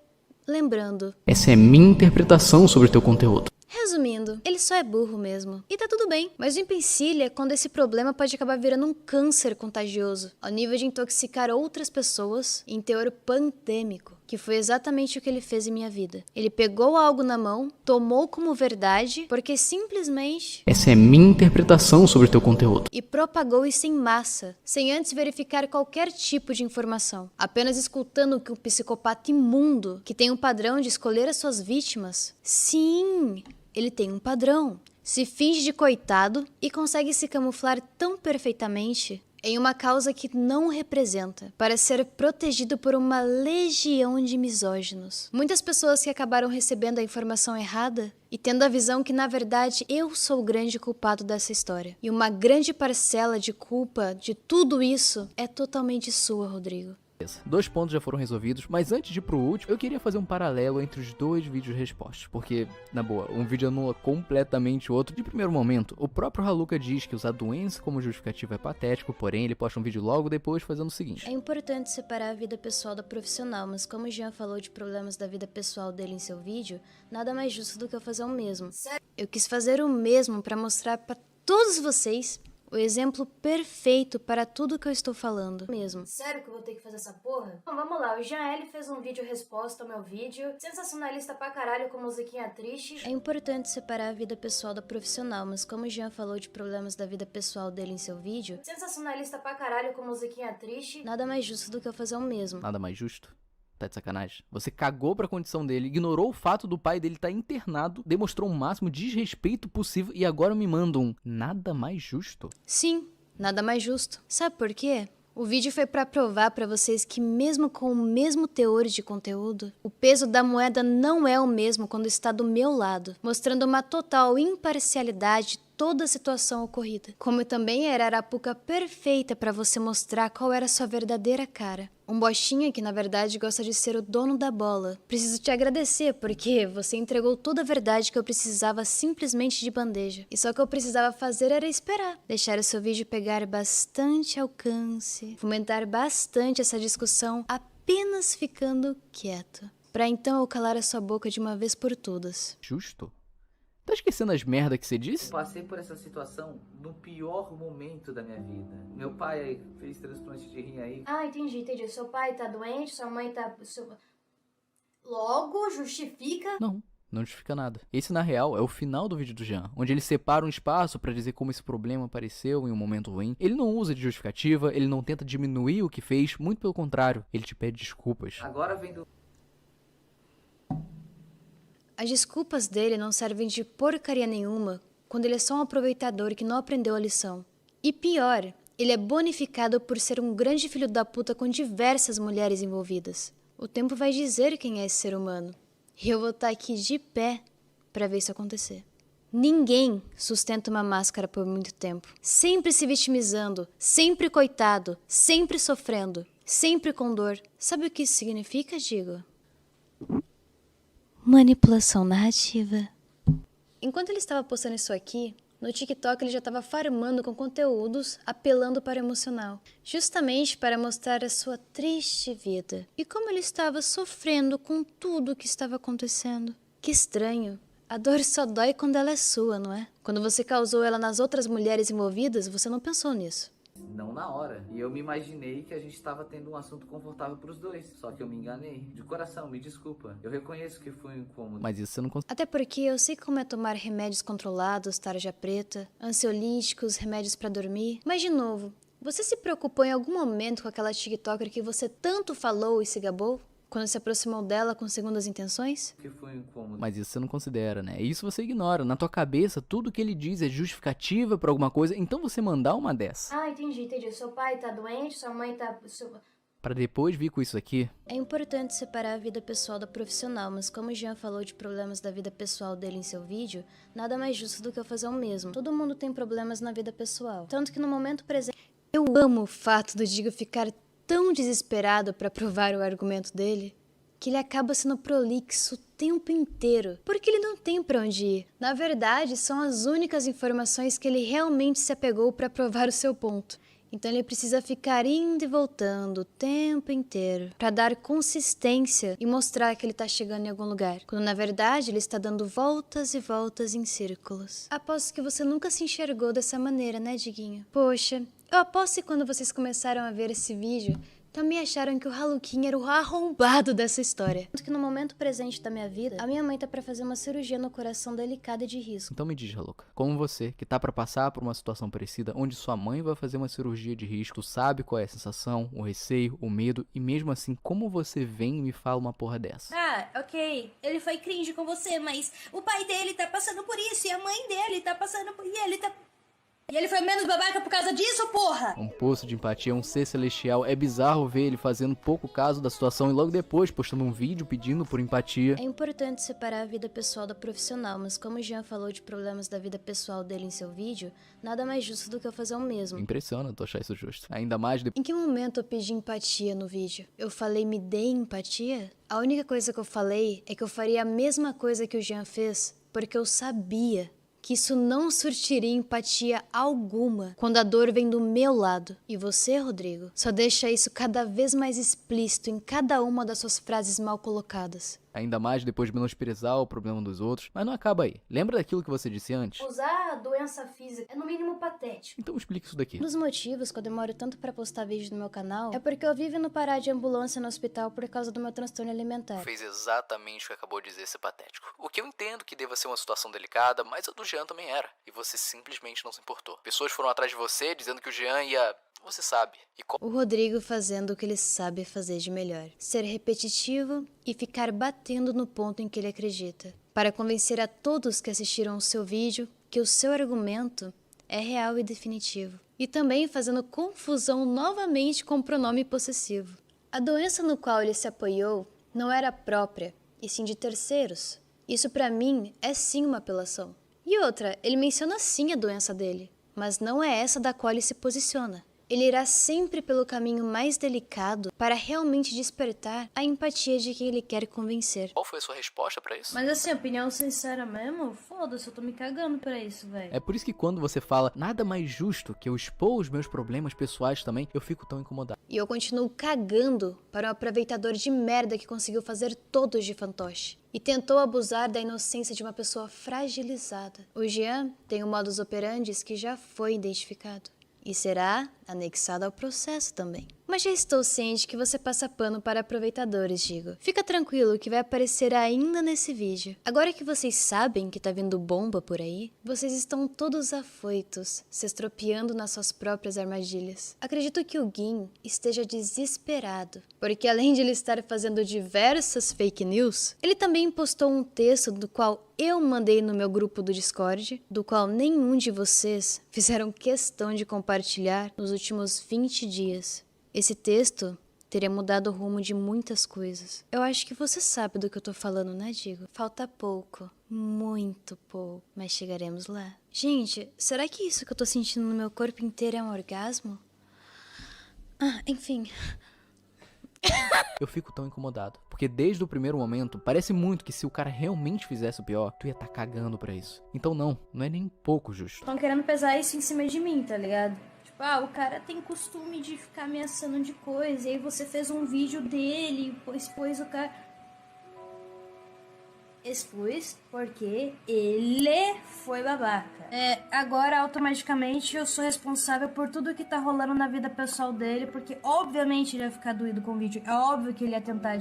Lembrando... Essa é minha interpretação sobre o teu conteúdo. Resumindo, ele só é burro mesmo. E tá tudo bem, mas o empecilho é quando esse problema pode acabar virando um câncer contagioso, ao nível de intoxicar outras pessoas em teor pandêmico, que foi exatamente o que ele fez em minha vida. Ele pegou algo na mão, tomou como verdade, porque simplesmente... Essa é minha interpretação sobre o teu conteúdo. E propagou isso em massa, sem antes verificar qualquer tipo de informação. Apenas escutando que um psicopata imundo, que tem um padrão de escolher as suas vítimas... Sim... Ele tem um padrão, se finge de coitado e consegue se camuflar tão perfeitamente em uma causa que não o representa, para ser protegido por uma legião de misóginos. Muitas pessoas que acabaram recebendo a informação errada e tendo a visão que, na verdade, eu sou o grande culpado dessa história. E uma grande parcela de culpa de tudo isso é totalmente sua, Rodrigo. 2 pontos já foram resolvidos, mas antes de ir pro último, eu queria fazer um paralelo entre os 2 vídeos de respostas, porque, na boa, um vídeo anula completamente o outro. De primeiro momento, o próprio Haluka diz que usar doença como justificativa é patético, porém ele posta um vídeo logo depois fazendo o seguinte: é importante separar a vida pessoal da profissional, mas como o Jean falou de problemas da vida pessoal dele em seu vídeo, nada mais justo do que eu fazer o mesmo. Eu quis fazer o mesmo para mostrar para todos vocês o exemplo perfeito para tudo que eu estou falando mesmo. Sério que eu vou ter que fazer essa porra? Bom, vamos lá. O Jean fez um vídeo resposta ao meu vídeo. Sensacionalista pra caralho com musiquinha triste. É importante separar a vida pessoal da profissional, mas como o Jean falou de problemas da vida pessoal dele em seu vídeo... Sensacionalista pra caralho com musiquinha triste. Nada mais justo do que eu fazer o mesmo. Nada mais justo? Tá de sacanagem? Você cagou pra condição dele, ignorou o fato do pai dele estar internado, demonstrou o máximo desrespeito possível e agora me manda um nada mais justo? Sim, nada mais justo. Sabe por quê? O vídeo foi pra provar pra vocês que mesmo com o mesmo teor de conteúdo, o peso da moeda não é o mesmo quando está do meu lado, mostrando uma total imparcialidade toda a situação ocorrida. Como também era a arapuca perfeita para você mostrar qual era a sua verdadeira cara. Um bostinha que na verdade gosta de ser o dono da bola. Preciso te agradecer porque você entregou toda a verdade que eu precisava simplesmente de bandeja. E só o que eu precisava fazer era esperar. Deixar o seu vídeo pegar bastante alcance. Fomentar bastante essa discussão apenas ficando quieto. Pra então eu calar a sua boca de uma vez por todas. Justo? Tá esquecendo as merdas que você disse? Eu passei por essa situação no pior momento da minha vida. Meu pai fez transplante de rim aí. Ah, entendi. Seu pai tá doente, sua mãe tá... Logo, justifica? Não justifica nada. Esse, na real, é o final do vídeo do Jean, onde ele separa um espaço pra dizer como esse problema apareceu em um momento ruim. Ele não usa de justificativa, ele não tenta diminuir o que fez, muito pelo contrário, ele te pede desculpas. Agora vem do... As desculpas dele não servem de porcaria nenhuma quando ele é só um aproveitador que não aprendeu a lição. E pior, ele é bonificado por ser um grande filho da puta com diversas mulheres envolvidas. O tempo vai dizer quem é esse ser humano. E eu vou estar aqui de pé pra ver isso acontecer. Ninguém sustenta uma máscara por muito tempo. Sempre se vitimizando, sempre coitado, sempre sofrendo, sempre com dor. Sabe o que isso significa, Gigo? Manipulação narrativa. Enquanto ele estava postando isso aqui, no TikTok ele já estava farmando com conteúdos apelando para o emocional, justamente para mostrar a sua triste vida e como ele estava sofrendo com tudo o que estava acontecendo. Que estranho. A dor só dói quando ela é sua, não é? Quando você causou ela nas outras mulheres envolvidas, você não pensou nisso. Não na hora. E eu me imaginei que a gente tava tendo um assunto confortável pros dois. Só que eu me enganei. De coração, me desculpa. Eu reconheço que foi um incômodo. Mas isso você não consegue. Até porque eu sei como é tomar remédios controlados, tarja preta, ansiolíticos, remédios pra dormir. Mas de novo, você se preocupou em algum momento com aquela TikToker que você tanto falou e se gabou? Quando se aproximou dela com segundas intenções? Que foi um incômodo. Mas isso você não considera, né? Isso você ignora. Na tua cabeça, tudo que ele diz é justificativa pra alguma coisa, então você mandar uma dessa. Ah, entendi. Seu pai tá doente, sua mãe tá... Pra depois vir com isso aqui. É importante separar a vida pessoal da profissional, mas como o Jean falou de problemas da vida pessoal dele em seu vídeo, nada mais justo do que eu fazer o mesmo. Todo mundo tem problemas na vida pessoal. Tanto que no momento presente... Eu amo o fato do Digo ficar tão desesperado pra provar o argumento dele, que ele acaba sendo prolixo o tempo inteiro, porque ele não tem pra onde ir. Na verdade, são as únicas informações que ele realmente se apegou pra provar o seu ponto. Então ele precisa ficar indo e voltando o tempo inteiro pra dar consistência e mostrar que ele tá chegando em algum lugar, quando na verdade ele está dando voltas e voltas em círculos. Aposto que você nunca se enxergou dessa maneira, né, Diguinho? Poxa, eu aposto que quando vocês começaram a ver esse vídeo, também acharam que o Haluquinha era o arrombado dessa história. Tanto que no momento presente da minha vida, a minha mãe tá pra fazer uma cirurgia no coração delicada e de risco. Então me diz, Haluca, como você, que tá pra passar por uma situação parecida, onde sua mãe vai fazer uma cirurgia de risco, tu sabe qual é a sensação, o receio, o medo, e mesmo assim, como você vem e me fala uma porra dessa? Ah, ok, ele foi cringe com você, mas o pai dele tá passando por isso, e a mãe dele tá passando por... E ele foi menos babaca por causa disso, porra! Um poço de empatia, um ser celestial. É bizarro ver ele fazendo pouco caso da situação e logo depois postando um vídeo pedindo por empatia. É importante separar a vida pessoal da profissional, mas como o Jean falou de problemas da vida pessoal dele em seu vídeo, nada mais justo do que eu fazer o mesmo. Impressiona tu achar isso justo. Ainda mais Em que momento eu pedi empatia no vídeo? Eu falei me dê empatia? A única coisa que eu falei é que eu faria a mesma coisa que o Jean fez, porque eu sabia que isso não surtiria empatia alguma quando a dor vem do meu lado. E você, Rodrigo, só deixa isso cada vez mais explícito em cada uma das suas frases mal colocadas. Ainda mais depois de menosprezar o problema dos outros. Mas não acaba aí. Lembra daquilo que você disse antes? Usar a doença física é no mínimo patético. Então explica isso daqui. Um dos motivos que eu demoro tanto pra postar vídeo no meu canal é porque eu vivo no parar de ambulância no hospital por causa do meu transtorno alimentar. Fez exatamente o que acabou de dizer ser patético. O que eu entendo que deva ser uma situação delicada, mas a do Jean também era. E você simplesmente não se importou. Pessoas foram atrás de você dizendo que o Jean ia... Você sabe. O Rodrigo fazendo o que ele sabe fazer de melhor. Ser repetitivo e ficar batendo no ponto em que ele acredita. Para convencer a todos que assistiram o seu vídeo que o seu argumento é real e definitivo. E também fazendo confusão novamente com o pronome possessivo. A doença no qual ele se apoiou não era própria, e sim de terceiros. Isso pra mim é sim uma apelação. E outra, ele menciona sim a doença dele, mas não é essa da qual ele se posiciona. Ele irá sempre pelo caminho mais delicado para realmente despertar a empatia de quem ele quer convencer. Qual foi a sua resposta pra isso? Mas assim, opinião sincera mesmo, foda-se, eu tô me cagando pra isso, velho. É por isso que quando você fala nada mais justo que eu expor os meus problemas pessoais também, eu fico tão incomodado. E eu continuo cagando para um aproveitador de merda que conseguiu fazer todos de fantoche. E tentou abusar da inocência de uma pessoa fragilizada. O Jean tem um modus operandi que já foi identificado. E será anexado ao processo também. Mas já estou ciente que você passa pano para aproveitadores, Digo. Fica tranquilo que vai aparecer ainda nesse vídeo. Agora que vocês sabem que tá vindo bomba por aí, vocês estão todos afoitos, se estropiando nas suas próprias armadilhas. Acredito que o Gin esteja desesperado, porque além de ele estar fazendo diversas fake news, ele também postou um texto do qual eu mandei no meu grupo do Discord, do qual nenhum de vocês fizeram questão de compartilhar nos últimos 20 dias. Esse texto teria mudado o rumo de muitas coisas. Eu acho que você sabe do que eu tô falando, né, Digo? Falta pouco, muito pouco, mas chegaremos lá. Gente, será que isso que eu tô sentindo no meu corpo inteiro é um orgasmo? Ah, enfim... Eu fico tão incomodado, porque desde o primeiro momento, parece muito que se o cara realmente fizesse o pior, tu ia tá cagando pra isso. Então não é nem um pouco justo. Estão querendo pesar isso em cima de mim, tá ligado? Tipo, o cara tem costume de ficar ameaçando de coisa, e aí você fez um vídeo dele, expôs o cara... Expus porque ele foi babaca. Agora, automaticamente, eu sou responsável por tudo que tá rolando na vida pessoal dele, porque obviamente ele ia ficar doído com o vídeo. É óbvio que ele ia tentar,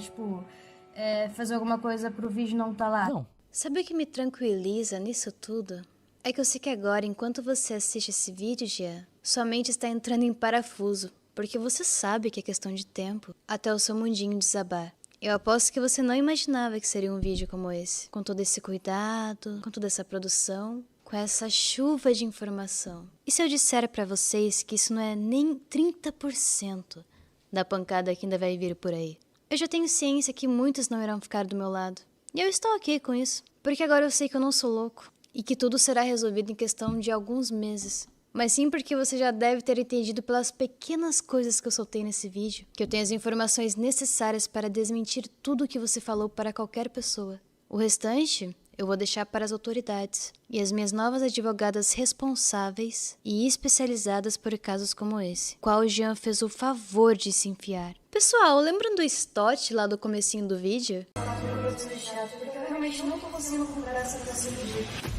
fazer alguma coisa pro vídeo não tá lá. Não. Sabe o que me tranquiliza nisso tudo? É que eu sei que agora, enquanto você assiste esse vídeo, Jean, sua mente está entrando em parafuso, porque você sabe que é questão de tempo até o seu mundinho desabar. Eu aposto que você não imaginava que seria um vídeo como esse, com todo esse cuidado, com toda essa produção, com essa chuva de informação. E se eu disser pra vocês que isso não é nem 30% da pancada que ainda vai vir por aí? Eu já tenho ciência que muitos não irão ficar do meu lado. E eu estou ok com isso, porque agora eu sei que eu não sou louco e que tudo será resolvido em questão de alguns meses. Mas sim porque você já deve ter entendido pelas pequenas coisas que eu soltei nesse vídeo, que eu tenho as informações necessárias para desmentir tudo o que você falou para qualquer pessoa. O restante eu vou deixar para as autoridades e as minhas novas advogadas responsáveis e especializadas por casos como esse, qual o Jean fez o favor de se enfiar. Pessoal, lembram do Stott lá do comecinho do vídeo? Porque eu realmente não tô conseguindo comprar essa taça de jeito.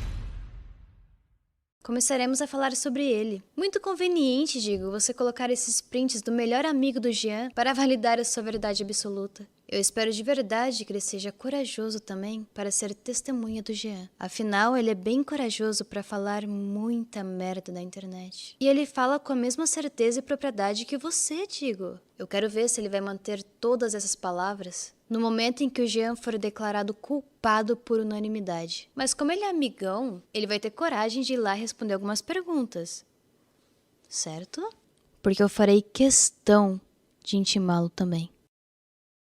Começaremos a falar sobre ele. Muito conveniente, digo, você colocar esses prints do melhor amigo do Jean para validar a sua verdade absoluta. Eu espero de verdade que ele seja corajoso também para ser testemunha do Jean. Afinal, ele é bem corajoso para falar muita merda na internet. E ele fala com a mesma certeza e propriedade que você, digo. Eu quero ver se ele vai manter todas essas palavras no momento em que o Jean for declarado culpado por unanimidade. Mas como ele é amigão, ele vai ter coragem de ir lá responder algumas perguntas. Certo? Porque eu farei questão de intimá-lo também.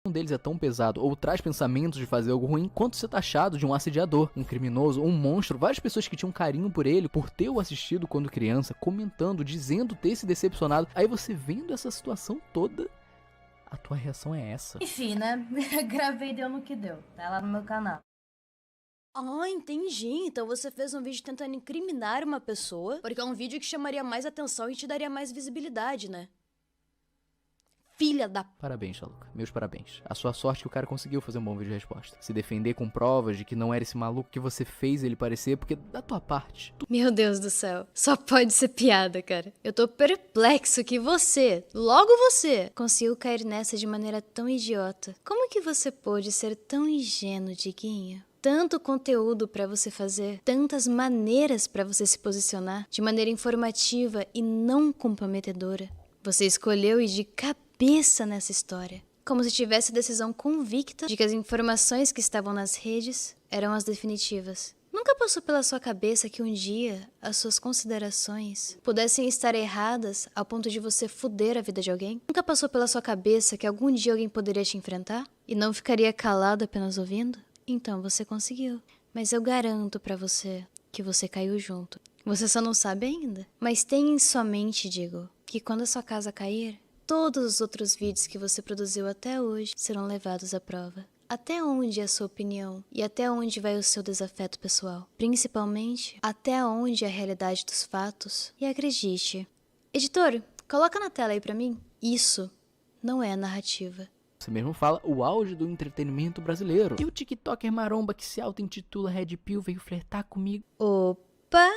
Um deles é tão pesado ou traz pensamentos de fazer algo ruim quanto ser taxado de um assediador, um criminoso, um monstro. Várias pessoas que tinham carinho por ele, por ter o assistido quando criança, comentando, dizendo ter se decepcionado. Aí você vendo essa situação toda, a tua reação é essa. Enfim, né? Gravei e deu no que deu. Tá lá no meu canal. Ah, entendi. Então você fez um vídeo tentando incriminar uma pessoa, porque é um vídeo que chamaria mais atenção e te daria mais visibilidade, né? Filha da... Parabéns, Xaluca. Meus parabéns. A sua sorte que o cara conseguiu fazer um bom vídeo de resposta. Se defender com provas de que não era esse maluco que você fez ele parecer, porque da tua parte... Meu Deus do céu. Só pode ser piada, cara. Eu tô perplexo que você, logo você, conseguiu cair nessa de maneira tão idiota. Como que você pôde ser tão ingênuo, Diguinho? Tanto conteúdo pra você fazer, tantas maneiras pra você se posicionar, de maneira informativa e não comprometedora. Você escolheu ir de cabeça nessa história, como se tivesse a decisão convicta de que as informações que estavam nas redes eram as definitivas. Nunca passou pela sua cabeça que um dia as suas considerações pudessem estar erradas ao ponto de você foder a vida de alguém? Nunca passou pela sua cabeça que algum dia alguém poderia te enfrentar e não ficaria calado apenas ouvindo? Então você conseguiu. Mas eu garanto pra você que você caiu junto. Você só não sabe ainda. Mas tenha em sua mente, digo, que quando a sua casa cair, todos os outros vídeos que você produziu até hoje serão levados à prova. Até onde é a sua opinião e até onde vai o seu desafeto pessoal? Principalmente, até onde é a realidade dos fatos? E acredite. Editor, coloca na tela aí pra mim. Isso não é narrativa. Você mesmo fala o auge do entretenimento brasileiro. E o TikToker maromba que se auto-intitula Red Pill veio flertar comigo. Opa!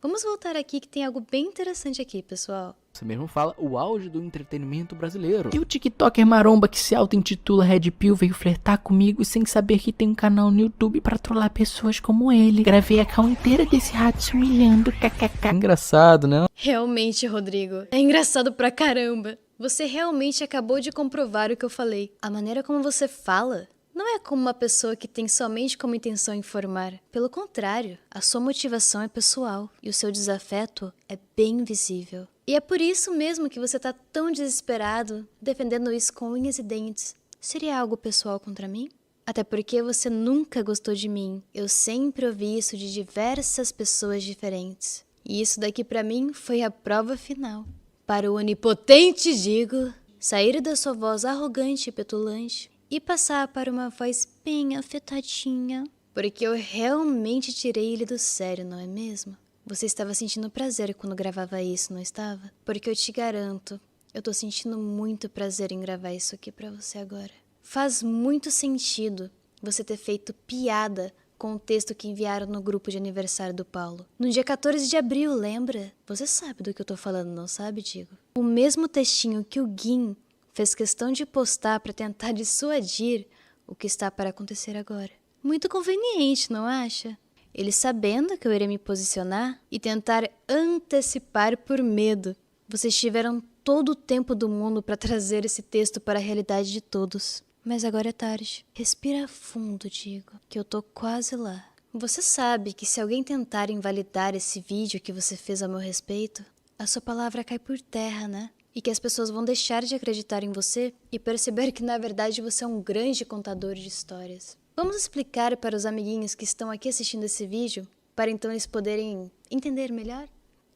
Vamos voltar aqui que tem algo bem interessante aqui, pessoal. Você mesmo fala o auge do entretenimento brasileiro. E o TikToker maromba que se auto-intitula Red Pill veio flertar comigo sem saber que tem um canal no YouTube pra trollar pessoas como ele. Gravei a call inteira desse rato se humilhando, kkk. Engraçado, né? Realmente, Rodrigo. É engraçado pra caramba. Você realmente acabou de comprovar o que eu falei. A maneira como você fala não é como uma pessoa que tem somente como intenção informar. Pelo contrário, a sua motivação é pessoal e o seu desafeto é bem visível. E é por isso mesmo que você tá tão desesperado, defendendo isso com unhas e dentes. Seria algo pessoal contra mim? Até porque você nunca gostou de mim. Eu sempre ouvi isso de diversas pessoas diferentes. E isso daqui pra mim foi a prova final. Para o onipotente digo, sair da sua voz arrogante e petulante e passar para uma voz bem afetadinha. Porque eu realmente tirei ele do sério, não é mesmo? Você estava sentindo prazer quando gravava isso, não estava? Porque eu te garanto, eu tô sentindo muito prazer em gravar isso aqui pra você agora. Faz muito sentido você ter feito piada com o texto que enviaram no grupo de aniversário do Paulo. No dia 14 de abril, lembra? Você sabe do que eu tô falando, não sabe, Digo? O mesmo textinho que o Gin fez questão de postar para tentar dissuadir o que está para acontecer agora. Muito conveniente, não acha? Ele sabendo que eu iria me posicionar e tentar antecipar por medo. Vocês tiveram todo o tempo do mundo para trazer esse texto para a realidade de todos. Mas agora é tarde. Respira fundo, Digo, que eu tô quase lá. Você sabe que se alguém tentar invalidar esse vídeo que você fez a meu respeito, a sua palavra cai por terra, né? E que as pessoas vão deixar de acreditar em você e perceber que na verdade você é um grande contador de histórias. Vamos explicar para os amiguinhos que estão aqui assistindo esse vídeo, para então eles poderem entender melhor?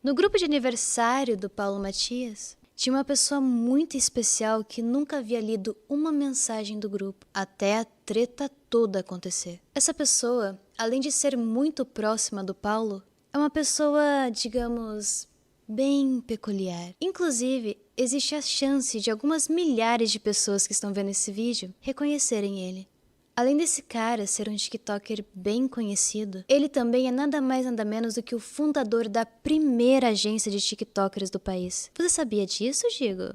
No grupo de aniversário do Paulo Matias, tinha uma pessoa muito especial que nunca havia lido uma mensagem do grupo, até a treta toda acontecer. Essa pessoa, além de ser muito próxima do Paulo, é uma pessoa, digamos, bem peculiar. Inclusive, existe a chance de algumas milhares de pessoas que estão vendo esse vídeo reconhecerem ele. Além desse cara ser um TikToker bem conhecido, ele também é nada mais nada menos do que o fundador da primeira agência de TikTokers do país. Você sabia disso, Digo?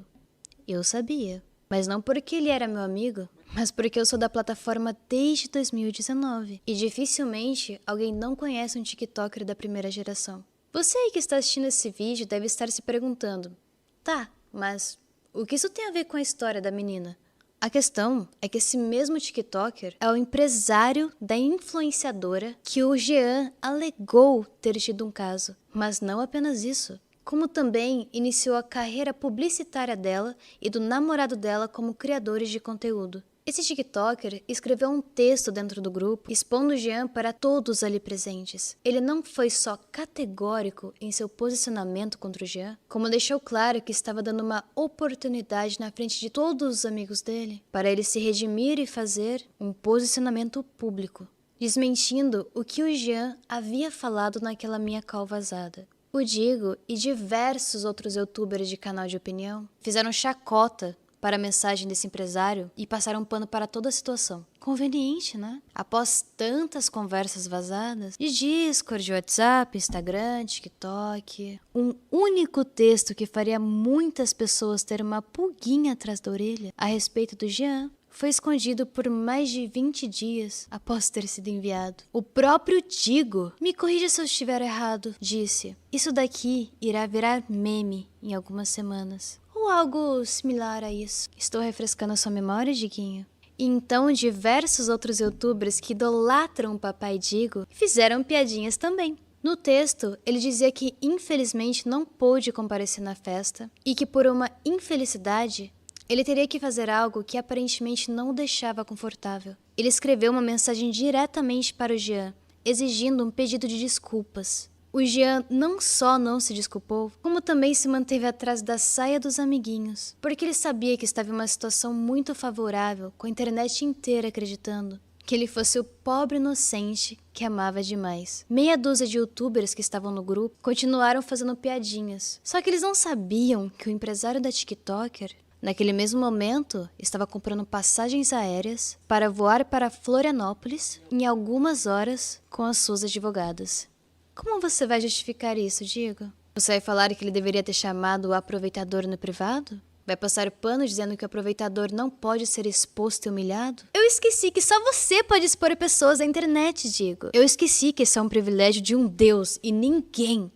Eu sabia. Mas não porque ele era meu amigo, mas porque eu sou da plataforma desde 2019. E dificilmente alguém não conhece um TikToker da primeira geração. Você aí que está assistindo esse vídeo deve estar se perguntando: tá, mas o que isso tem a ver com a história da menina? A questão é que esse mesmo TikToker é o empresário da influenciadora que o Jean alegou ter tido um caso. Mas não apenas isso, como também iniciou a carreira publicitária dela e do namorado dela como criadores de conteúdo. Esse TikToker escreveu um texto dentro do grupo expondo o Jean para todos ali presentes. Ele não foi só categórico em seu posicionamento contra o Jean, como deixou claro que estava dando uma oportunidade na frente de todos os amigos dele para ele se redimir e fazer um posicionamento público, desmentindo o que o Jean havia falado naquela minha call vazada. O Digo e diversos outros youtubers de canal de opinião fizeram chacota para a mensagem desse empresário e passaram um pano para toda a situação. Conveniente, né? Após tantas conversas vazadas de Discord, WhatsApp, Instagram, TikTok, um único texto que faria muitas pessoas ter uma pulguinha atrás da orelha a respeito do Jean foi escondido por mais de 20 dias após ter sido enviado. O próprio Digo, me corrija se eu estiver errado, disse: isso daqui irá virar meme em algumas semanas. Ou algo similar a isso. Estou refrescando a sua memória, Diguinho? E então diversos outros youtubers que idolatram o papai Digo fizeram piadinhas também. No texto, ele dizia que infelizmente não pôde comparecer na festa e que por uma infelicidade ele teria que fazer algo que aparentemente não o deixava confortável. Ele escreveu uma mensagem diretamente para o Jean, exigindo um pedido de desculpas. O Jean não só não se desculpou, como também se manteve atrás da saia dos amiguinhos, porque ele sabia que estava em uma situação muito favorável, com a internet inteira acreditando que ele fosse o pobre inocente que amava demais. Meia dúzia de youtubers que estavam no grupo continuaram fazendo piadinhas, só que eles não sabiam que o empresário da TikToker, naquele mesmo momento, estava comprando passagens aéreas para voar para Florianópolis em algumas horas com as suas advogadas. Como você vai justificar isso, Digo? Você vai falar que ele deveria ter chamado o aproveitador no privado? Vai passar pano dizendo que o aproveitador não pode ser exposto e humilhado? Eu esqueci que só você pode expor pessoas à internet, Digo. Eu esqueci que esse é um privilégio de um Deus e ninguém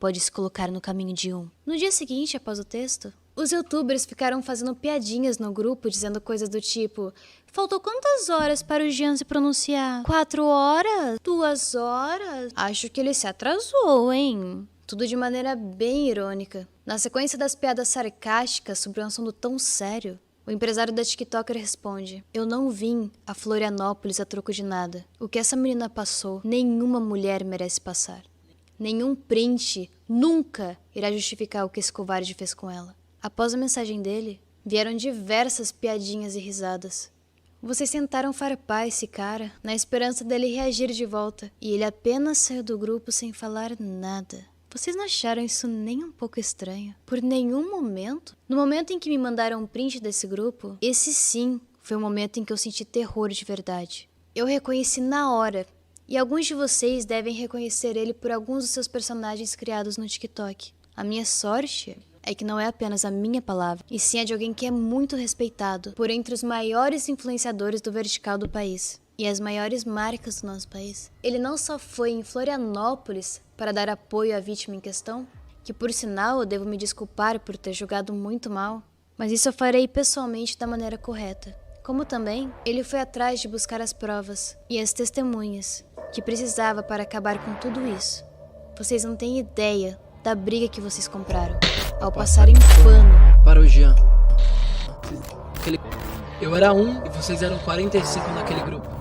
pode se colocar no caminho de um. No dia seguinte, após o texto, os youtubers ficaram fazendo piadinhas no grupo, dizendo coisas do tipo: faltou quantas horas para o Jean se pronunciar? 4 horas? 2 horas? Acho que ele se atrasou, hein? Tudo de maneira bem irônica. Na sequência das piadas sarcásticas sobre um assunto tão sério, o empresário da TikToker responde: eu não vim a Florianópolis a troco de nada. O que essa menina passou, nenhuma mulher merece passar. Nenhum print nunca irá justificar o que esse covarde fez com ela. Após a mensagem dele, vieram diversas piadinhas e risadas. Vocês tentaram farpar esse cara na esperança dele reagir de volta, e ele apenas saiu do grupo sem falar nada. Vocês não acharam isso nem um pouco estranho? Por nenhum momento? No momento em que me mandaram um print desse grupo, esse sim foi o momento em que eu senti terror de verdade. Eu reconheci na hora, e alguns de vocês devem reconhecer ele por alguns dos seus personagens criados no TikTok. A minha sorte é que não é apenas a minha palavra, e sim a de alguém que é muito respeitado por entre os maiores influenciadores do vertical do país e as maiores marcas do nosso país. Ele não só foi em Florianópolis para dar apoio à vítima em questão, que por sinal eu devo me desculpar por ter julgado muito mal, mas isso eu farei pessoalmente da maneira correta. Como também, ele foi atrás de buscar as provas e as testemunhas que precisava para acabar com tudo isso. Vocês não têm ideia da briga que vocês compraram ao passarem pano para o Jean. Eu era 1 e vocês eram 45 naquele grupo.